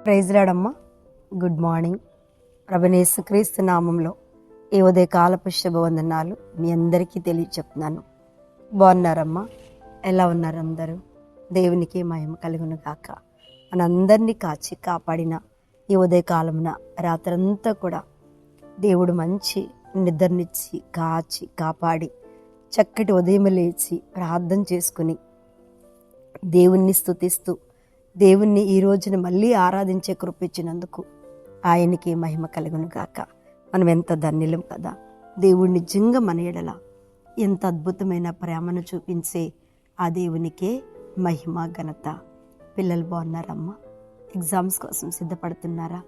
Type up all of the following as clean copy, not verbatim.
Praise రాడమ్మా. Good morning. ప్రభునేసు క్రీస్తు నామంలో ఈ ఉదయకాలపు శుభవందనాలు మీ అందరికీ తెలియచెప్తున్నాను. బాగున్నారమ్మా? ఎలా ఉన్నారు అందరూ? దేవునికి మహిమ కలుగును గాక. మనందరినీ కాచి కాపాడిన ఈ ఉదయకాలమున రాత్రంతా కూడా దేవుడు మంచి నిద్రనిచ్చి కాచి కాపాడి చక్కటి ఉదయం లేచి ప్రార్థన చేసుకుని దేవుణ్ణి స్తుతిస్తూ దేవుణ్ణి ఈ రోజున మళ్ళీ ఆరాధించే కృపించినందుకు ఆయనకి మహిమ కలుగును గాక. మనం ఎంత ధన్యులం కదా. దేవుడు నిజంగా మన ఎడల ఎంత అద్భుతమైన ప్రేమను చూపించే ఆ దేవునికే మహిమ ఘనత. పిల్లలు బాగున్నారమ్మా? ఎగ్జామ్స్ కోసం సిద్ధపడుతున్నారా?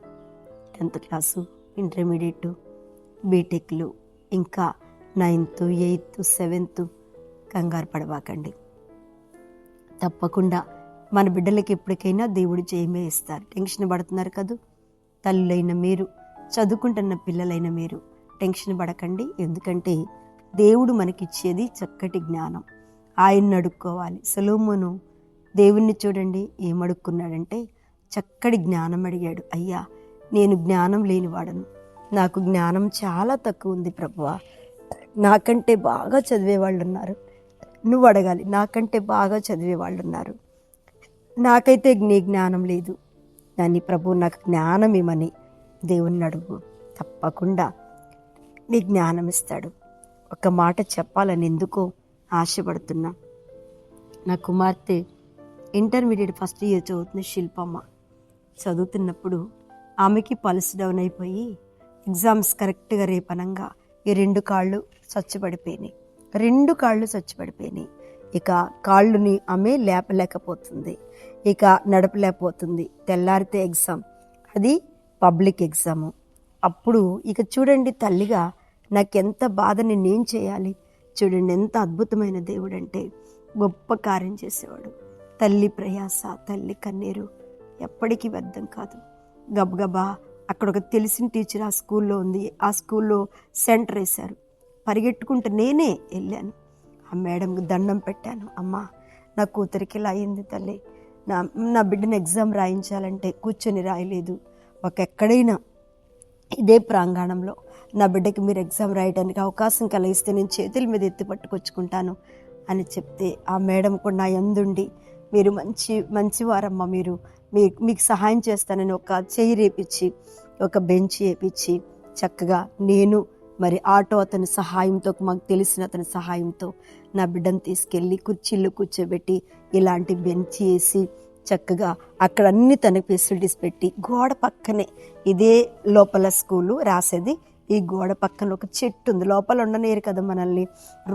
10th క్లాసు, ఇంటర్మీడియట్, బీటెక్లు, ఇంకా 9th, 8th, 7th కంగారు పడవాకండి. తప్పకుండా మన బిడ్డలకి ఎప్పటికైనా దేవుడు జయమే ఇస్తారు. టెన్షన్ పడుతున్నారు కదా తల్లులైన మీరు, చదువుకుంటున్న పిల్లలైన మీరు టెన్షన్ పడకండి. ఎందుకంటే దేవుడు మనకిచ్చేది చక్కటి జ్ఞానం. ఆయన్ని అడుక్కోవాలి. సొలొమోను దేవుణ్ణి చూడండి ఏమడుక్కున్నాడంటే చక్కటి జ్ఞానం అడిగాడు. అయ్యా, నేను జ్ఞానం లేనివాడను, నాకు జ్ఞానం చాలా తక్కువ ఉంది ప్రభువా, నాకంటే బాగా చదివేవాళ్ళు ఉన్నారు, నువ్వు అడగాలి. నాకంటే బాగా చదివేవాళ్ళు ఉన్నారు, నాకైతే నీ జ్ఞానం లేదు, దాన్ని ప్రభు నాకు జ్ఞానం ఇమ్మని దేవుణ్ణి అడుగు. తప్పకుండా నీ జ్ఞానం ఇస్తాడు. ఒక మాట చెప్పాలని ఎందుకో ఆశపడుతున్నా. నా కుమార్తె ఇంటర్మీడియట్ ఫస్ట్ ఇయర్ చదువుతున్న శిల్పమ్మ. చదువుతున్నప్పుడు ఆమెకి పల్స్ డౌన్ అయిపోయి ఎగ్జామ్స్ కరెక్ట్గా రేపనంగా ఈ 2 కాళ్ళు చచ్చుపడిపోయినాయి. 2 కాళ్ళు చచ్చుపడిపోయినాయి. ఇక కాళ్ళుని ఆమె లేపలేకపోతుంది, ఇక నడపలేకపోతుంది. తెల్లారితే ఎగ్జామ్, అది పబ్లిక్ ఎగ్జాము. అప్పుడు ఇక చూడండి తల్లిగా నాకెంత బాధ, నేనేం చేయాలి? చూడండి ఎంత అద్భుతమైన దేవుడు అంటే, గొప్ప కార్యం చేసేవాడు. తల్లి ప్రయాస, తల్లి కన్నీరు ఎప్పటికీ వ్యర్థం కాదు. గబగబా అక్కడ ఒక తెలిసిన టీచర్ ఆ స్కూల్లో ఉంది, ఆ స్కూల్లో సెంటర్ వేశారు. పరిగెట్టుకుంటూ నేనే వెళ్ళాను. ఆ మేడంకి దండం పెట్టాను. అమ్మా, నా కూతురికి ఇలా అయింది తల్లి, నా బిడ్డను ఎగ్జామ్ రాయించాలంటే కూర్చొని రాయలేదు, ఎక్కడైనా ఇదే ప్రాంగణంలో నా బిడ్డకి మీరు ఎగ్జామ్ రాయడానికి అవకాశం కలిగిస్తే నేను చేతుల మీద ఎత్తి పట్టుకొచ్చుకుంటాను అని చెప్తే ఆ మేడం కూడా నా యందుండి, మీరు మంచివారమ్మా, మీకు సహాయం చేస్తానని ఒక చెయ్యి రేపించి ఒక బెంచ్ వేపించి చక్కగా నేను మరి ఆటో అతని సహాయంతో, మాకు తెలిసిన అతని సహాయంతో నా బిడ్డను తీసుకెళ్ళి కుర్చీల్లో కూర్చోబెట్టి ఇలాంటి బెంచ్ వేసి చక్కగా అక్కడ అన్ని తనకి ఫెసిలిటీస్ పెట్టి, గోడ పక్కనే ఇదే లోపల స్కూలు రాసేది, ఈ గోడ పక్కన ఒక చెట్టు ఉంది, లోపల ఉండనేరు కదా మనల్ని,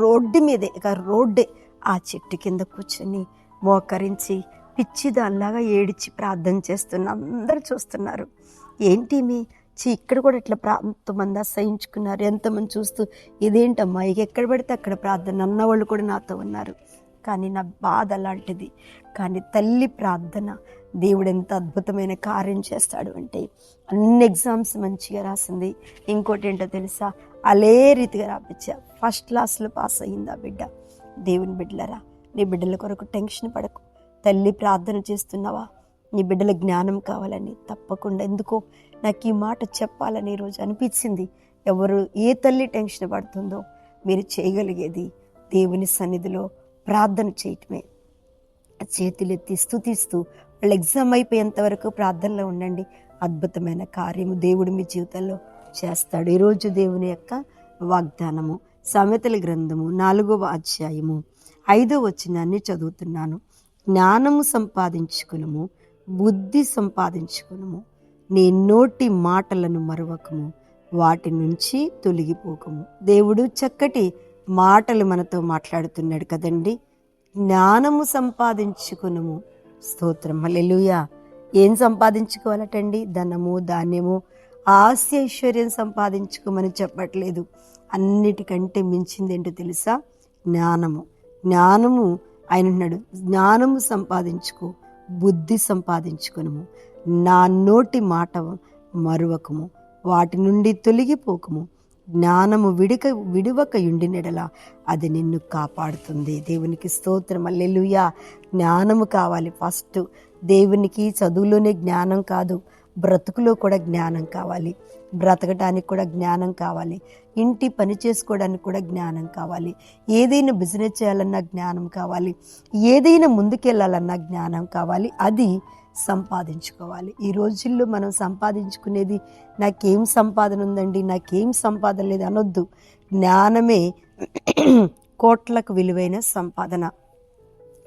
రోడ్డు మీదే, ఇక రోడ్డే, ఆ చెట్టు కింద కూర్చొని మోకరించి పిచ్చి దానిలాగా ఏడిచి ప్రార్థన చేస్తున్నా. అందరూ చూస్తున్నారు. ఏంటి ఇక్కడ కూడా ఇట్లా ఎంతమంది అసహించుకున్నారు, ఎంతమంది చూస్తూ ఇదేంటమ్మా ఇక ఎక్కడ పడితే అక్కడ ప్రార్థన అన్నవాళ్ళు కూడా నాతో ఉన్నారు. కానీ నా బాధ అలాంటిది. కానీ తల్లి ప్రార్థన దేవుడు ఎంత అద్భుతమైన కార్యం చేస్తాడు అంటే, అన్ని ఎగ్జామ్స్ మంచిగా రాసింది. ఇంకోటి ఏంటో తెలుసా, అదే రీతిగా రాపించా, ఫస్ట్ క్లాస్లో పాస్ అయ్యింది ఆ బిడ్డ. దేవుని బిడ్డలరా, నీ బిడ్డల కొరకు టెన్షన్ పడకు. తల్లి ప్రార్థన చేస్తున్నావా? నీ బిడ్డల జ్ఞానం కావాలని తప్పకుండా, ఎందుకో నాకు ఈ మాట చెప్పాలని ఈరోజు అనిపించింది. ఏ తల్లి టెన్షన్ పడుతుందో మీరు చేయగలిగేది దేవుని సన్నిధిలో ప్రార్థన చేయటమే. చేతులెత్తి స్తుతిస్తూ వాళ్ళ ఎగ్జామ్ అయిపోయేంత వరకు ప్రార్థనలో ఉండండి. అద్భుతమైన కార్యము దేవుడు మీ జీవితంలో చేస్తాడు. ఈరోజు దేవుని యొక్క వాగ్దానము సామెతల గ్రంథము 4వ అధ్యాయము 5వ వచనాన్ని చదువుతున్నాను. జ్ఞానము సంపాదించుకునుము, బుద్ధి సంపాదించుకునుము, నీ నోటి మాటలను మరువకము, వాటి నుంచి తొలగిపోకము. దేవుడు చక్కటి మాటలు మనతో మాట్లాడుతున్నాడు కదండి. జ్ఞానము సంపాదించుకునుము. స్తోత్రం, హల్లెలూయా. ఏం సంపాదించుకోవాలటండి? ధనము, ధాన్యము, ఆస్తి, ఐశ్వర్యం సంపాదించుకోమని చెప్పట్లేదు. అన్నిటికంటే మించింది ఏంటో తెలుసా? జ్ఞానము. ఆయన అన్నాడు, జ్ఞానము సంపాదించుకో, బుద్ధి సంపాదించుకునుము, నా నోటి మాట మరువకము, వాటి నుండి తొలగిపోకము, జ్ఞానము విడువక యుండినెడల అది నిన్ను కాపాడుతుంది. దేవునికి స్తోత్రం, హల్లెలూయా. జ్ఞానము కావాలి. ఫస్ట్ దేవునికి చదువులోనే జ్ఞానం కాదు, బ్రతుకులో కూడా జ్ఞానం కావాలి. బ్రతకటానికి కూడా జ్ఞానం కావాలి. ఇంటి పని చేసుకోవడానికి కూడా జ్ఞానం కావాలి. ఏదైనా బిజినెస్ చేయాలన్నా జ్ఞానం కావాలి. ఏదైనా ముందుకెళ్ళాలన్నా జ్ఞానం కావాలి. అది సంపాదించుకోవాలి. ఈ రోజుల్లో మనం సంపాదించుకునేది నాకేం సంపాదన ఉందండి, నాకేం సంపాదన లేదు అనొద్దు. జ్ఞానమే కోట్లకు విలువైన సంపాదన.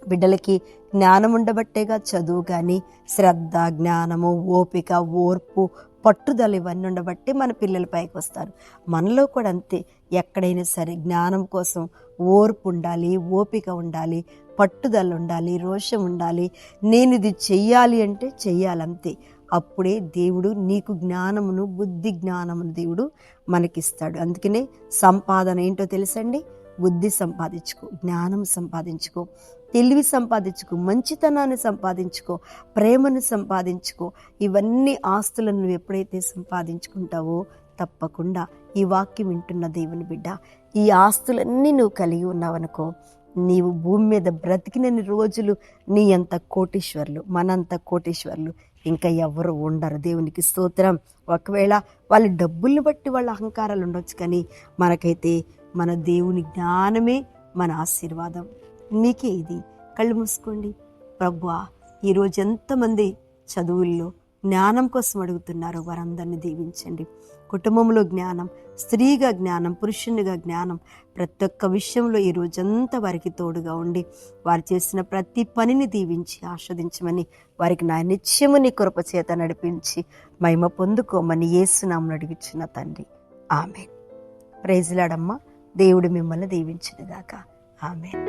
బిడ్డలకి జ్ఞానం ఉండబట్టేగా చదువు కానీ, శ్రద్ధ, జ్ఞానము, ఓపిక, ఓర్పు, పట్టుదల ఇవన్నీ ఉండబట్టే మన పిల్లలు పైకి వస్తారు. మనలో కూడా అంతే. ఎక్కడైనా సరే జ్ఞానం కోసం ఓర్పు ఉండాలి, ఓపిక ఉండాలి, పట్టుదల ఉండాలి, రోషం ఉండాలి. నేను ఇది చెయ్యాలి అంటే చెయ్యాలంతే. అప్పుడే దేవుడు నీకు జ్ఞానమును, బుద్ధి జ్ఞానమును దేవుడు మనకిస్తాడు. అందుకనే సంపాదన ఏంటో తెలుసండి? బుద్ధి సంపాదించుకో, జ్ఞానం సంపాదించుకో, తెలివి సంపాదించుకో, మంచితనాన్ని సంపాదించుకో, ప్రేమను సంపాదించుకో. ఇవన్నీ ఆస్తులను నువ్వు ఎప్పుడైతే సంపాదించుకుంటావో తప్పకుండా ఈ వాక్యం వింటున్న దేవుని బిడ్డ, ఈ ఆస్తులన్నీ నువ్వు కలిగి ఉన్నావనుకో, నీవు భూమి మీద బ్రతికినన్ని రోజులు నీ అంత కోటీశ్వర్లు, మనంత కోటీశ్వర్లు ఇంకా ఎవరు ఉండరు. దేవునికి స్తోత్రం. ఒకవేళ వాళ్ళ డబ్బుల్ని బట్టి వాళ్ళ అహంకారాలు ఉండొచ్చు, కానీ మనకైతే మన దేవుని జ్ఞానమే మన ఆశీర్వాదం. మీకే ఇది. కళ్ళు మూసుకోండి. ప్రభువా, ఈరోజు ఎంతమంది చదువుల్లో జ్ఞానం కోసం అడుగుతున్నారో వారందరినీ దీవించండి. కుటుంబంలో జ్ఞానం, స్త్రీగా జ్ఞానం, పురుషునిగా జ్ఞానం, ప్రతి ఒక్క విషయంలో ఈ రోజంతా వారికి తోడుగా ఉండి వారు చేసిన ప్రతి పనిని దీవించి ఆస్వాదించమని, వారికి నా నిత్యము నీ కృప చేత నడిపించి మహిమ పొందుకోమని యేసునామమున అడుగుచున్న తండ్రి, ఆమేన్. ప్రైజ్ లార్డ్ అమ్మా. దేవుడు మిమ్మల్ని దీవించును గాక. ఆమేన్.